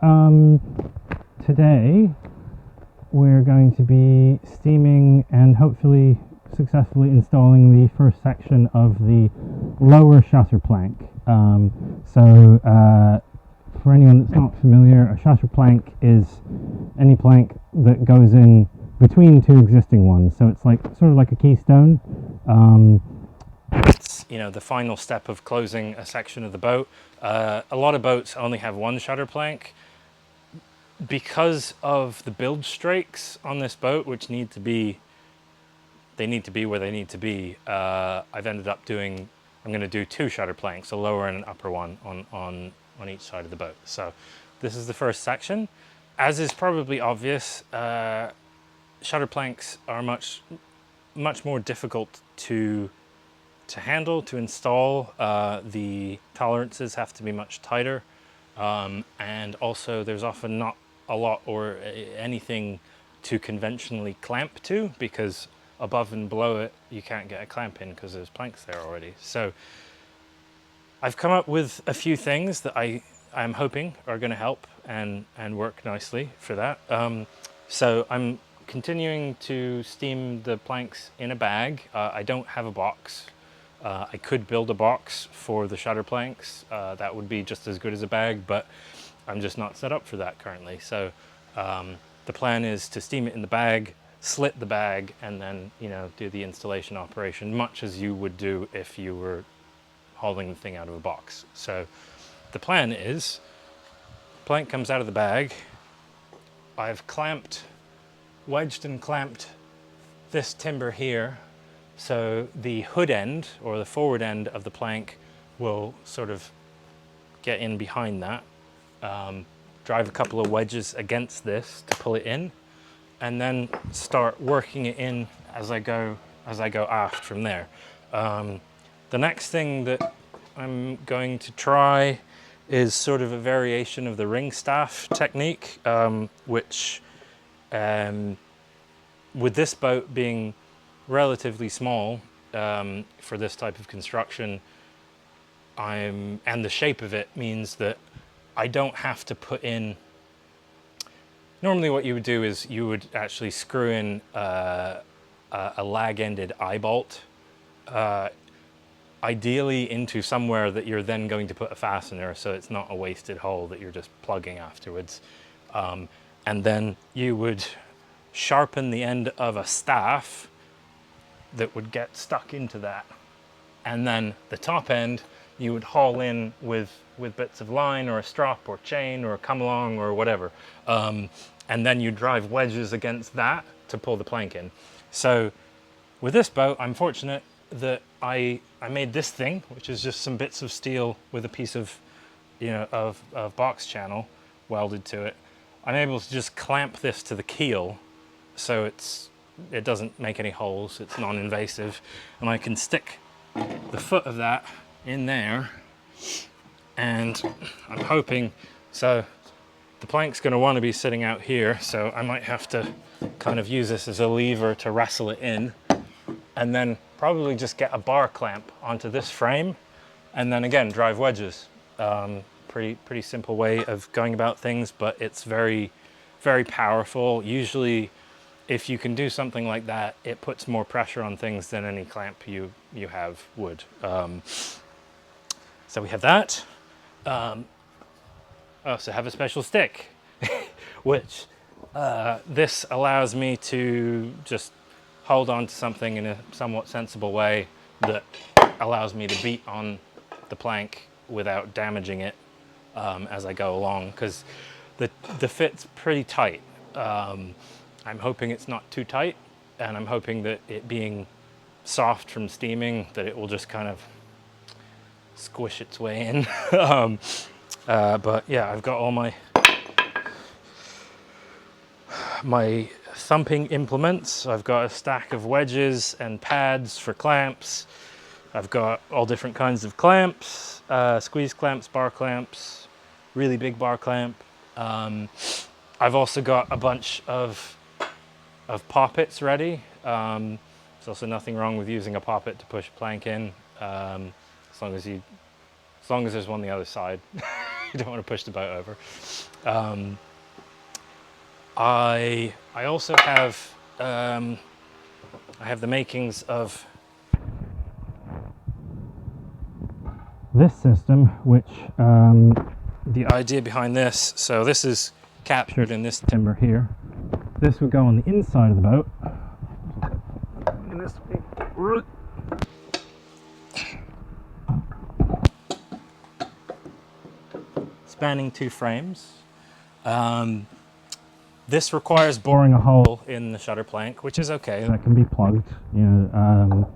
So today we're going to be steaming and hopefully successfully installing the first section of the lower shutter plank. For anyone that's not familiar, a shutter plank is any plank that goes in between two existing ones. So it's like sort of like a keystone. It's, you know, the final step of closing a section of the boat. A lot of boats only have one shutter plank. Because of the bilge strakes on this boat, which need to be where they need to be, I've ended up I'm going to do two shutter planks, a lower and an upper one on each side of the boat. So this is the first section. As is probably obvious, shutter planks are much more difficult to handle, to install. The tolerances have to be much tighter, and also there's often not a lot or anything to conventionally clamp to, because above and below it you can't get a clamp in because there's planks there already. So I've come up with a few things that I'm hoping are going to help and work nicely for that. So I'm continuing to steam the planks in a bag. I don't have a box. I could build a box for the shutter planks. That would be just as good as a bag, but I'm just not set up for that currently. So the plan is to steam it in the bag, slit the bag, and then, you know, do the installation operation much as you would do if you were hauling the thing out of a box. So the plan is, plank comes out of the bag. I've wedged and clamped this timber here, so the hood end or the forward end of the plank will sort of get in behind that. Drive a couple of wedges against this to pull it in, and then start working it in as I go aft from there. The next thing that I'm going to try is sort of a variation of the ring staff technique, which with this boat being relatively small for this type of construction, and the shape of it means that I don't have to put in. Normally what you would do is you would actually screw in a lag-ended eye bolt, ideally into somewhere that you're then going to put a fastener, so it's not a wasted hole that you're just plugging afterwards. And then you would sharpen the end of a staff that would get stuck into that. And then the top end you would haul in with bits of line or a strop or chain or a come along or whatever. And then you drive wedges against that to pull the plank in. So with this boat, I'm fortunate that I made this thing, which is just some bits of steel with a piece of, you know, of box channel welded to it. I'm able to just clamp this to the keel, so it doesn't make any holes, it's non-invasive, and I can stick the foot of that in there, and I'm hoping, so the plank's going to want to be sitting out here, so I might have to kind of use this as a lever to wrestle it in, and then probably just get a bar clamp onto this frame, and then again drive wedges. Pretty simple way of going about things, but it's very, very powerful. Usually if you can do something like that, it puts more pressure on things than any clamp you have would. So we have that. I also have a special stick, which this allows me to just hold on to something in a somewhat sensible way that allows me to beat on the plank without damaging it as I go along, because the fit's pretty tight. I'm hoping it's not too tight, and I'm hoping that it being soft from steaming, that it will just kind of squish its way in. But yeah, I've got all my thumping implements. I've got a stack of wedges and pads for clamps. I've got all different kinds of clamps, squeeze clamps, bar clamps, really big bar clamp. I've also got a bunch of poppets ready. There's also nothing wrong with using a poppet to push a plank in, as long as there's one on the other side. You don't want to push the boat over. I also have I have the makings of this system, which the idea behind this, so this is captured in this timber here. This would go on the inside of the boat. And this would be spanning 2 frames. This requires boring a hole in the shutter plank, which is okay. That can be plugged. You know,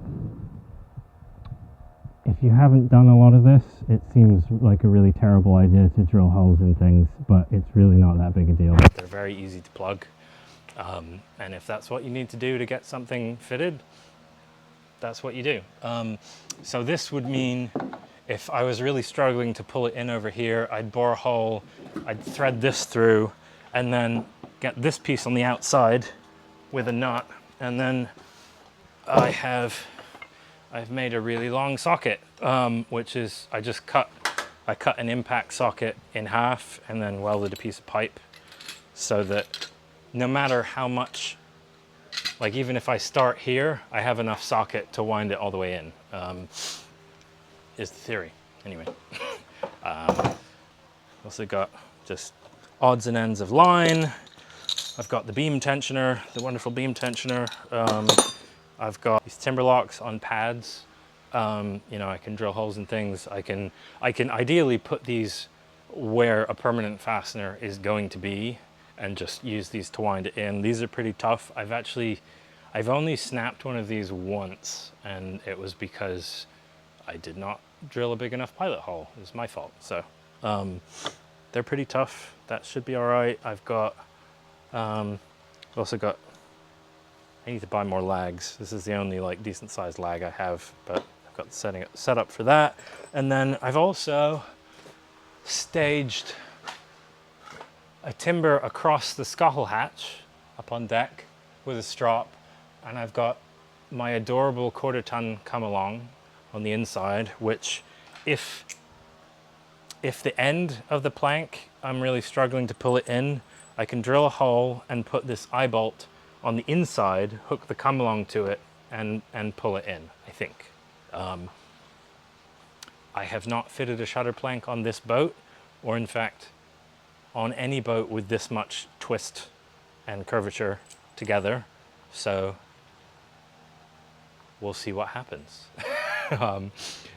if you haven't done a lot of this, it seems like a really terrible idea to drill holes in things, but it's really not that big a deal. They're very easy to plug. And if that's what you need to do to get something fitted, that's what you do. So this would mean if I was really struggling to pull it in over here, I'd bore a hole, I'd thread this through, and then get this piece on the outside with a nut, and then I've made a really long socket, which is I cut an impact socket in half and then welded a piece of pipe so that no matter how much, like even if I start here, I have enough socket to wind it all the way in, is the theory. Anyway, also got just odds and ends of line. I've got the beam tensioner, the wonderful beam tensioner. I've got these timber locks on pads. You know, I can drill holes in things. I can ideally put these where a permanent fastener is going to be and just use these to wind it in. These are pretty tough. I've only snapped one of these once, and it was because I did not drill a big enough pilot hole. It was my fault. So they're pretty tough. That should be all right. I've got also got, I need to buy more lags. This is the only like decent sized lag I have, but I've got the set up for that. And then I've also staged a timber across the scuttle hatch up on deck with a strop, and I've got my adorable 1/4 ton come along on the inside, which if the end of the plank I'm really struggling to pull it in, I can drill a hole and put this eye bolt on the inside, hook the come along to it, and pull it in, I think. I have not fitted a shutter plank on this boat, or in fact on any boat with this much twist and curvature together, so we'll see what happens.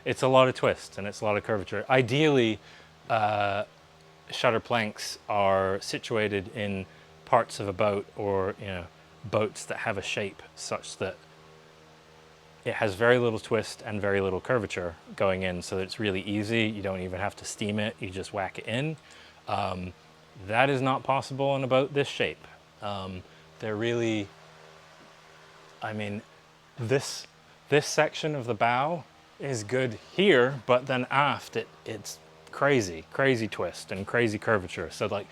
It's a lot of twist and it's a lot of curvature. Ideally, shutter planks are situated in parts of a boat, or you know, boats that have a shape such that it has very little twist and very little curvature going in, so that it's really easy. You don't even have to steam it, you just whack it in. That is not possible on a boat this shape. They're really, I mean, this section of the bow is good here, but then aft it's crazy twist and crazy curvature. So like,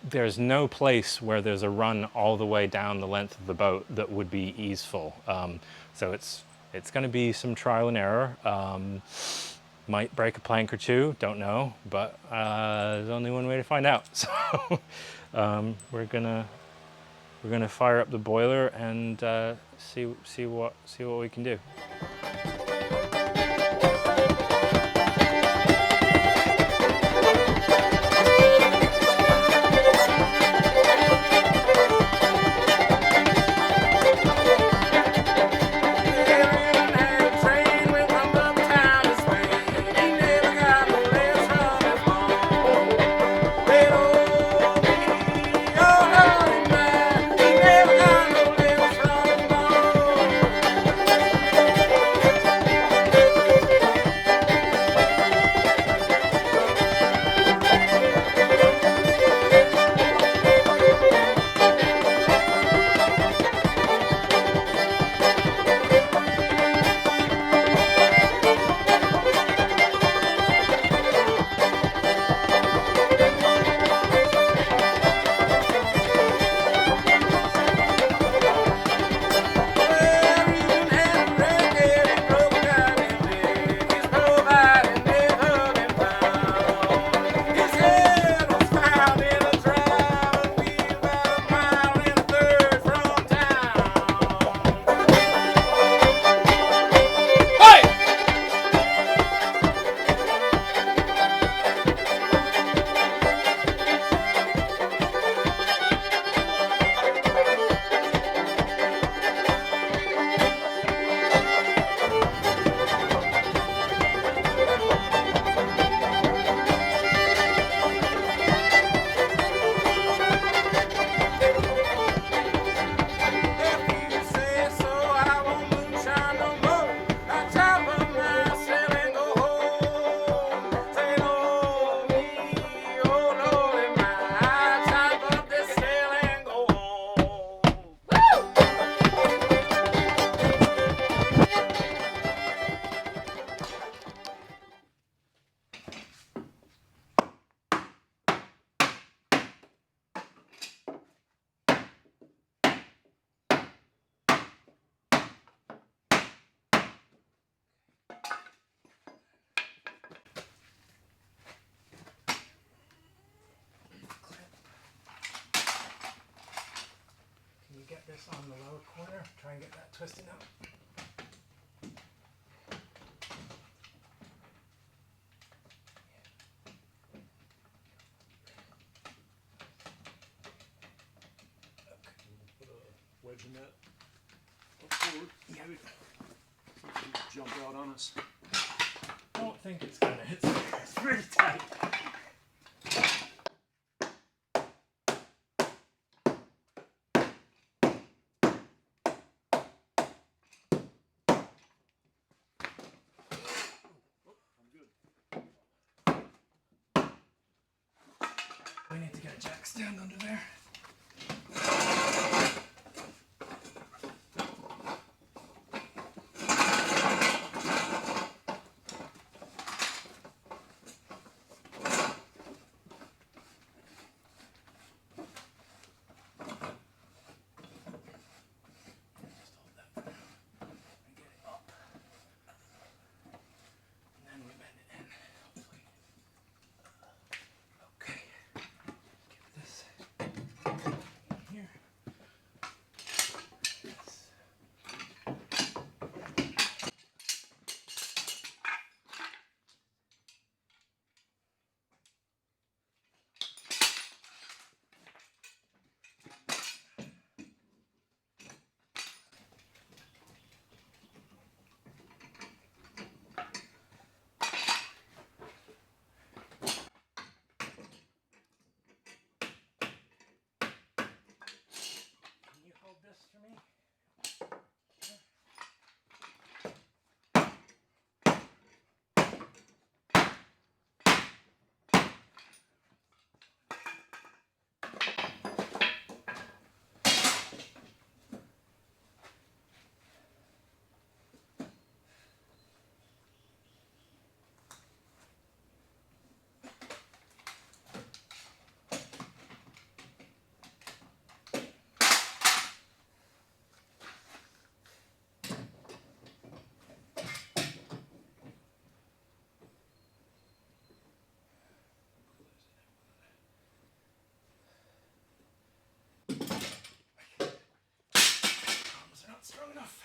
there's no place where there's a run all the way down the length of the boat that would be easeful. So it's going to be some trial and error. Might break a plank or two, don't know, but there's only one way to find out. So we're gonna fire up the boiler and see what we can do. this on the lower corner, try and get that twisted out. Put a wedge in that. Up forward. Yeah. Something jump out on us. I don't think it's gonna. It's pretty tight. We need to get a jack stand under there. This for me. Arms are not strong enough.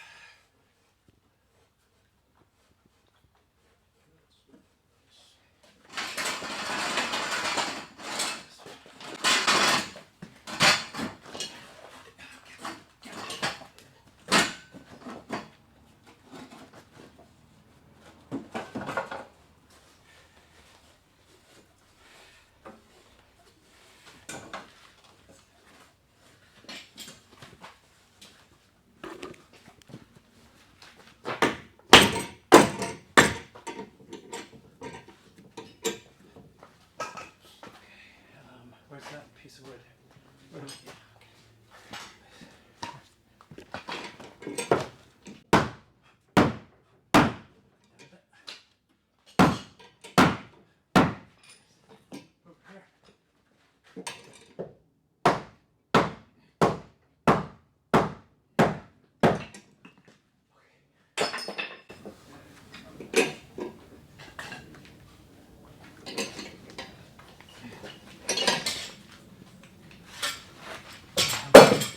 Where's that piece of wood? Where do we,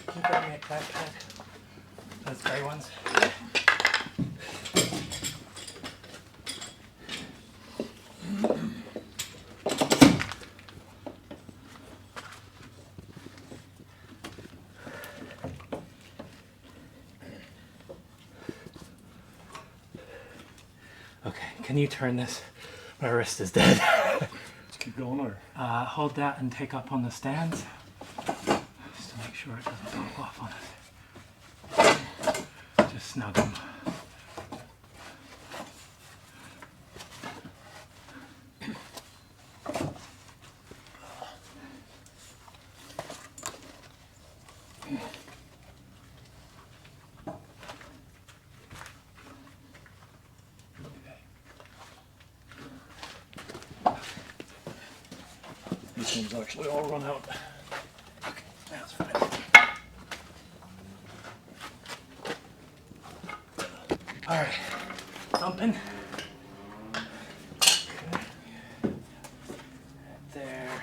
can you grab me a backpack? Those gray ones. Okay, can you turn this? My wrist is dead. Let's keep going or? Hold that and take up on the stands. Just to make sure it doesn't pop off on us. Just snug them. This one's actually all run out. Okay, that's fine. All right, thumping. There.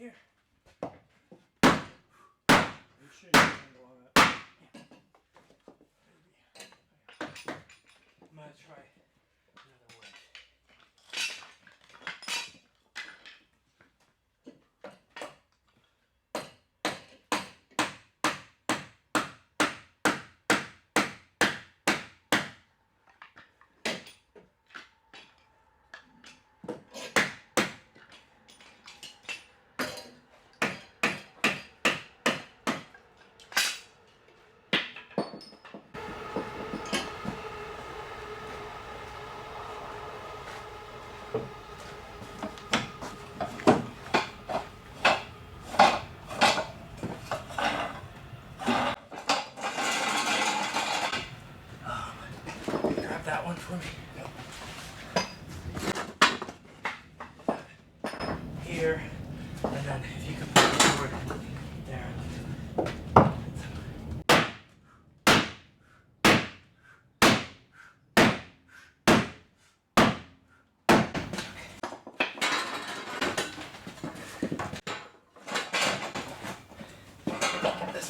here. Good shape angle on that. I'm gonna try another wedge. Grab that one for me. Here, and then if you could put it forward there. Get this.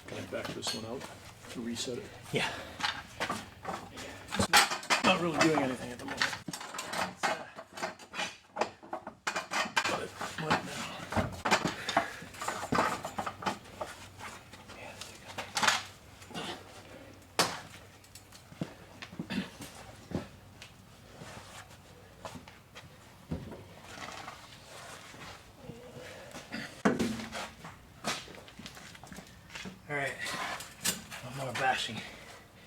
Can I back this one out to reset it? Yeah. Not really doing anything at the moment. But it might now. All right. One more bashing.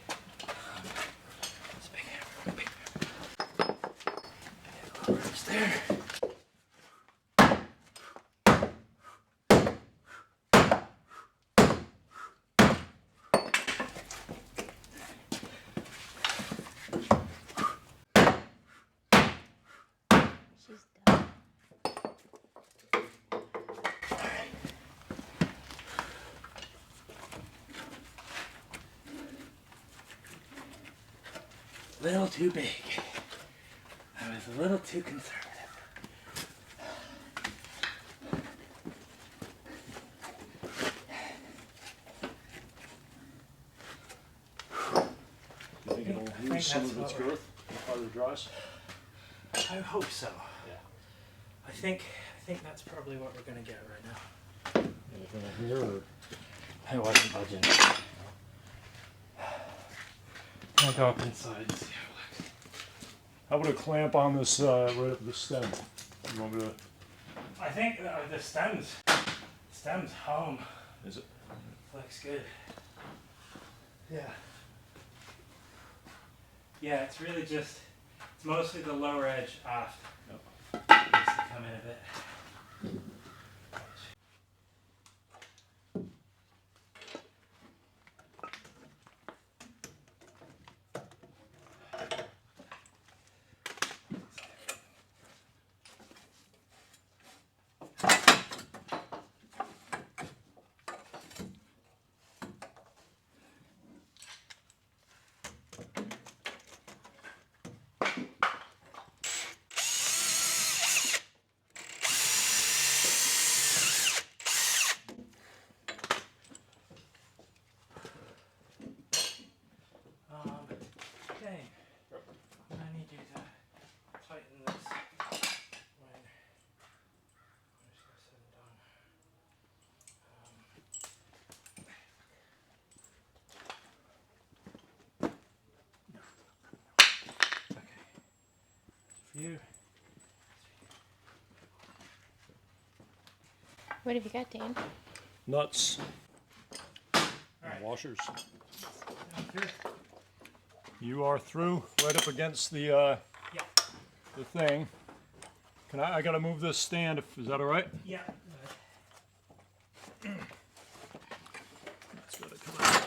It's big hammer. Big hammer. It's there. She's done. A little too big. I was a little too conservative. You think it'll think lose some that's of its what we're- growth as it dries? I hope so. Yeah. I think that's probably what we're gonna get right now. Anything in here or? I wasn't budging. I'll go up inside and see how it looks. How about a clamp on this right up the stem? You want me to? I think the stem's home. Is it? Looks good. Yeah. Yeah, it's really just, it's mostly the lower edge aft. Yep. Needs to come in a bit. Okay. I need you to tighten this when I'm just gonna set it down. Okay. For you. What have you got, Dan? Nuts. Alright. Washers. Down through. You are through right up against the the thing. I gotta move this stand. Is that all right? Yeah. That's gotta come out.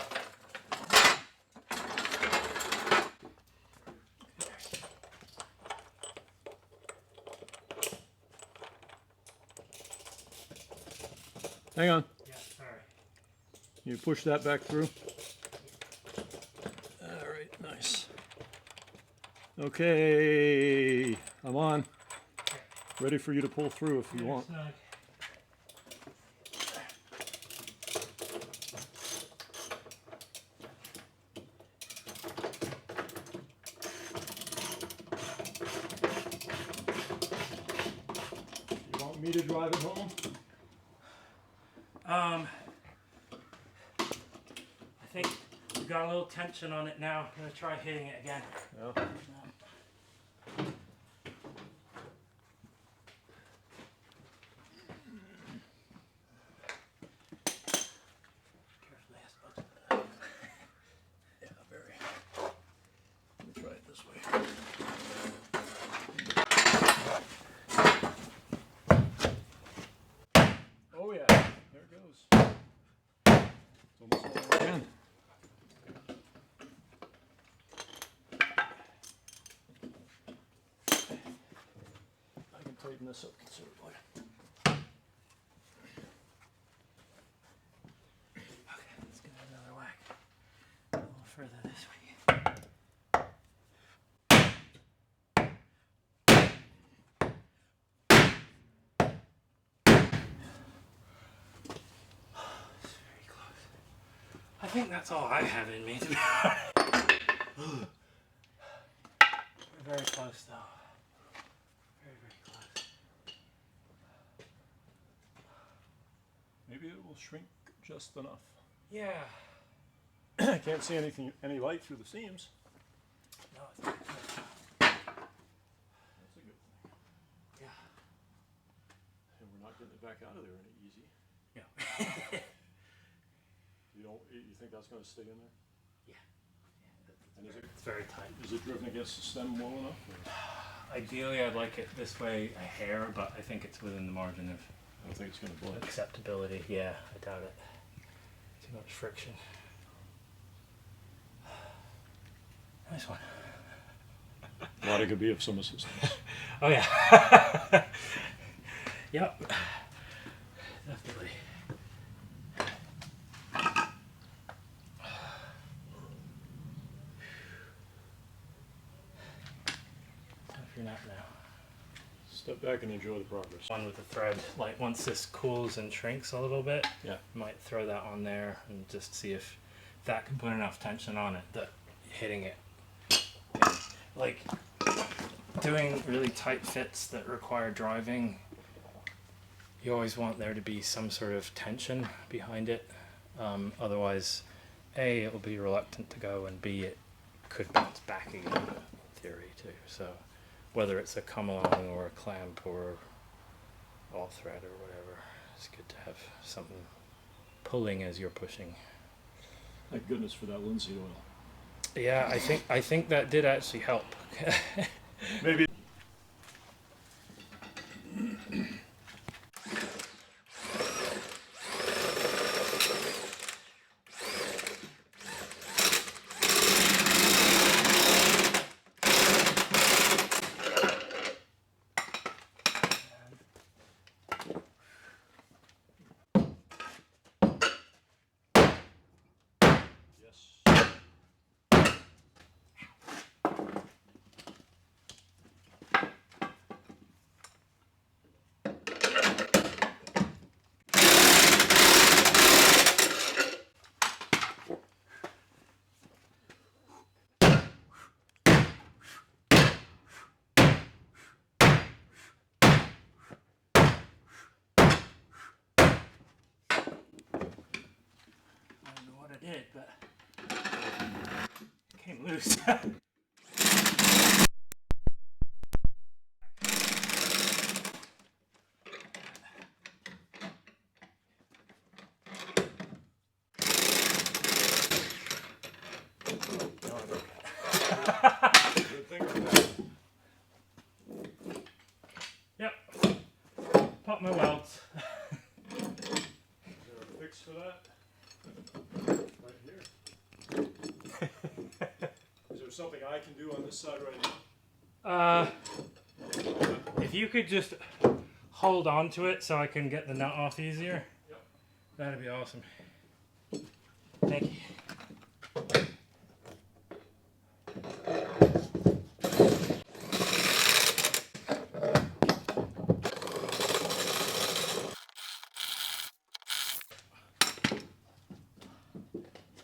Hang on. Yeah, sorry. You push that back through. All right, nice. Okay, I'm on. Ready for you to pull through if you want. You want me to drive it home? I think we've got a little tension on it now. I'm gonna try hitting it again. Yeah. Carefully, I suppose. Yeah, very. Let me try it this way. Oh yeah, there it goes. It's almost all the way in. I can tighten this up considerably. Okay, let's give it another whack. A little further this way. It's very close. I think that's all I have in me, to be honest. We're very close, though. Very, very close. Maybe it will shrink just enough. Yeah. I can't see any light through the seams. No, it's very close. That's a good thing. Yeah. And we're not getting it back out of there any easy. Yeah. You think that's going to stay in there? Yeah. And It's very tight. is it driven against the stem well enough? Or? Ideally, I'd like it this way a hair, but I think it's within the margin of I don't think it's going to blow. acceptability. Yeah, I doubt it. Too much friction. Nice one. Glad I could be of some assistance. Oh yeah. Yep. Definitely. If you're not now. Step back and enjoy the progress. One with the thread, like once this cools and shrinks a little bit, Yeah. might throw that on there and just see if that can put enough tension on it that hitting it, like doing really tight fits that require driving, you always want there to be some sort of tension behind it. Otherwise, A, it will be reluctant to go, and B, it could bounce back again, in theory too. So whether it's a come along or a clamp or all thread or whatever, it's good to have something pulling as you're pushing. Thank goodness for that linseed oil. Yeah, I think that did actually help. Maybe. Yes. I don't know what I did, but it came loose. Good thing for that. Not my welds. Is there a fix for that? Right here. Is there something I can do on this side right now? If you could just hold on to it so I can get the nut off easier, Yep. that'd be awesome. Thank you.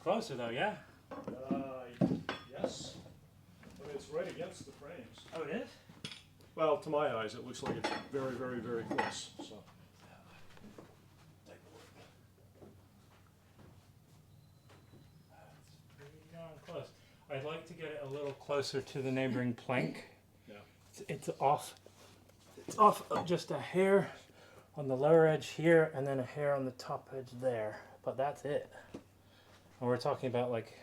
Closer though, yeah? Yes. I mean, it's right against the frames. Oh, it is? Well, to my eyes, it looks like it's very, very, very close. So. Pretty darn close. I'd like to get it a little closer to the neighboring plank. Yeah. It's off. It's off just a hair on the lower edge here, and then a hair on the top edge there. But that's it. And we're talking about like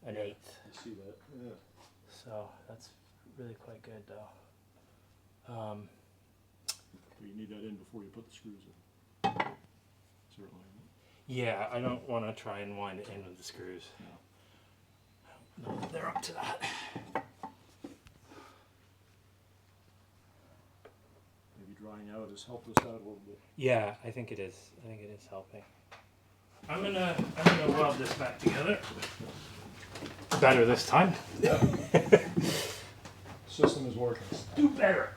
an eighth. You see that? Yeah. So that's really quite good, though. You need that in before you put the screws in. Certainly. Yeah, I don't want to try and wind it in with the screws. No, they're up to that. Maybe drying out has helped us out a little bit. Yeah, I think it is. I think it is helping. I'm gonna weld this back together. Better this time. Yeah. System is working. Do better.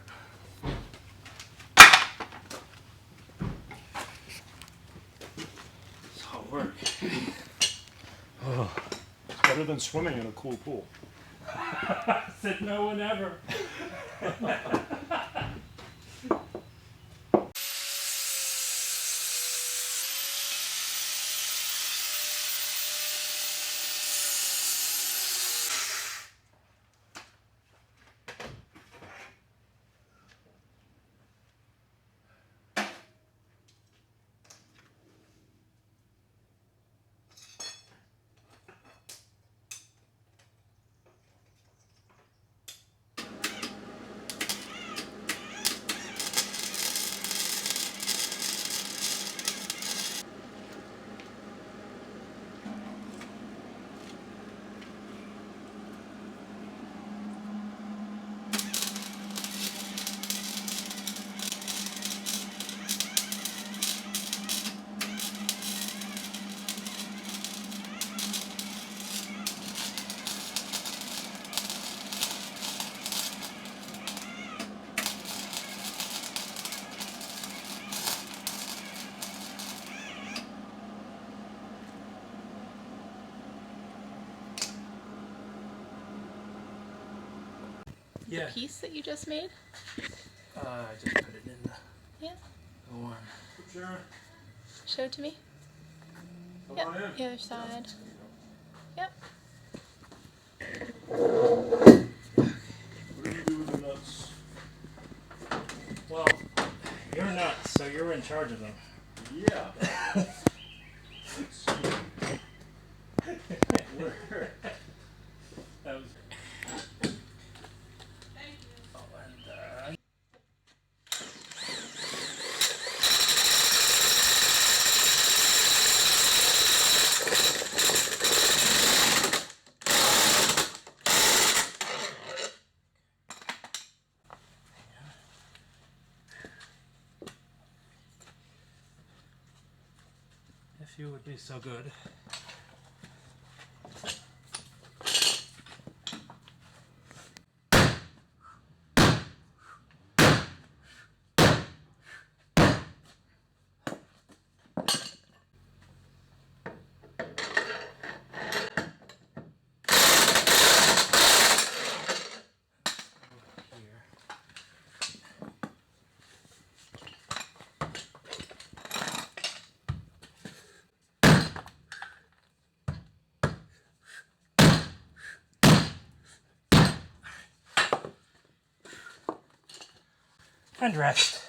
It's hard work. Oh. It's better than swimming in a cool pool. Said no one ever. Yeah. Piece that you just made? I just put it in Yeah. the one. Sharon, Show it to me. come Yep. on in. The other side. Yep. What do you do with the nuts? Well, you're nuts, so you're in charge of them. Yeah. Let's see. Where? That was. Oh, and, if you would be so good. And rest.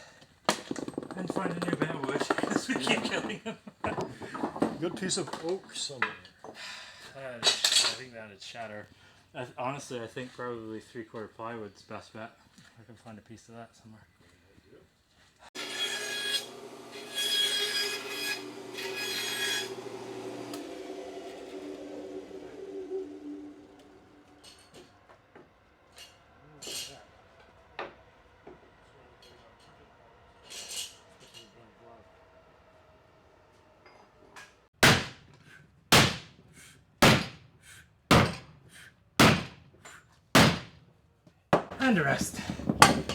And find a new bit of wood because we keep killing them. Good piece of oak somewhere. I think that'd shatter. Honestly, I think probably 3/4 plywood's best bet. I can find a piece of that somewhere. And a rest. Not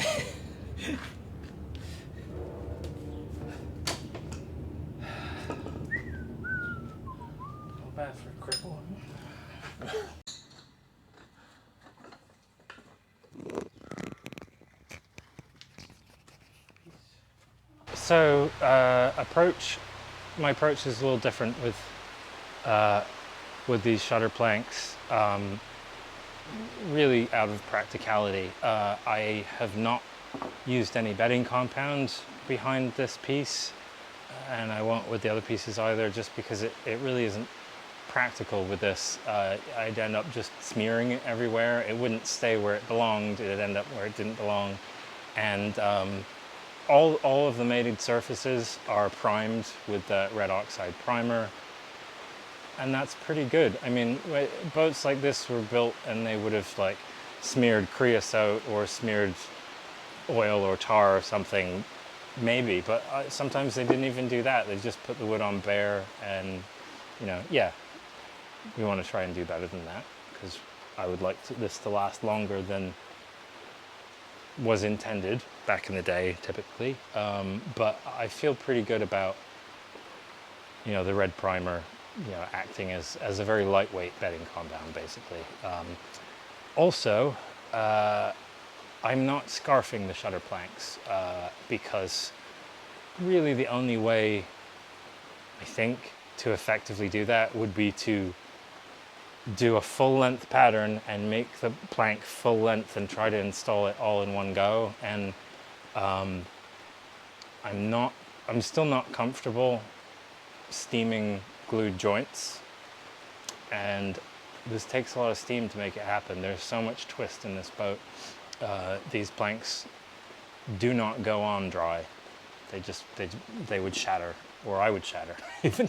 bad for a cripple. So my approach is a little different with these shutter planks. Really out of practicality. I have not used any bedding compound behind this piece, and I won't with the other pieces either, just because it really isn't practical with this. I'd end up just smearing it everywhere. It wouldn't stay where it belonged. It'd end up where it didn't belong. And all of the mated surfaces are primed with the red oxide primer, and that's pretty good. I mean, boats like this were built and they would have like smeared creosote or smeared oil or tar or something, maybe, but sometimes they didn't even do that. They just put the wood on bare, and you know, yeah, we want to try and do better than that, because I would like this to last longer than was intended back in the day, typically. But I feel pretty good about, you know, the red primer, you know, acting as a very lightweight bedding compound, basically. Also, I'm not scarfing the shutter planks because really the only way, I think, to effectively do that would be to do a full length pattern and make the plank full length and try to install it all in one go. And I'm still not comfortable steaming glued joints, and this takes a lot of steam to make it happen. There's so much twist in this boat. These planks do not go on dry. They would shatter, or I would shatter even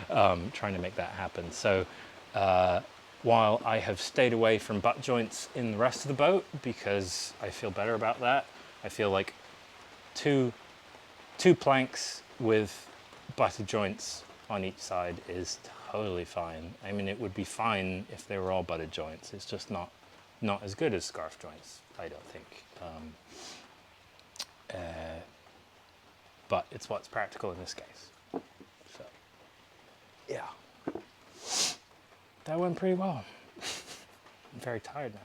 trying to make that happen. So while I have stayed away from butt joints in the rest of the boat because I feel better about that, I feel like two planks with butted joints on each side is totally fine. I mean, it would be fine if they were all butted joints. It's just not as good as scarf joints, I don't think. But it's what's practical in this case. So, yeah. That went pretty well. I'm very tired now.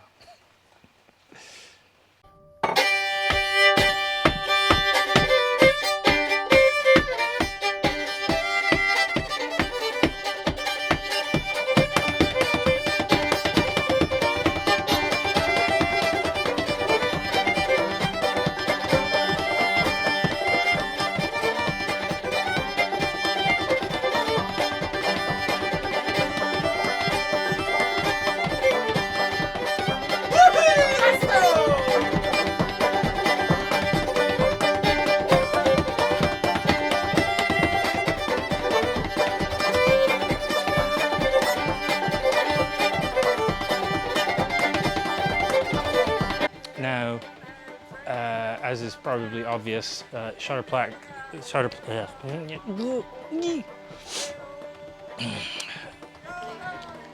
Now, as is probably obvious,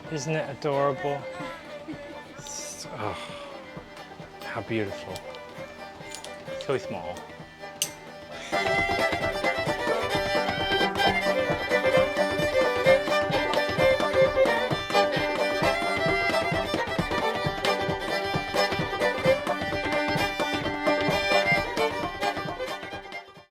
isn't it adorable? Oh, how beautiful. So small.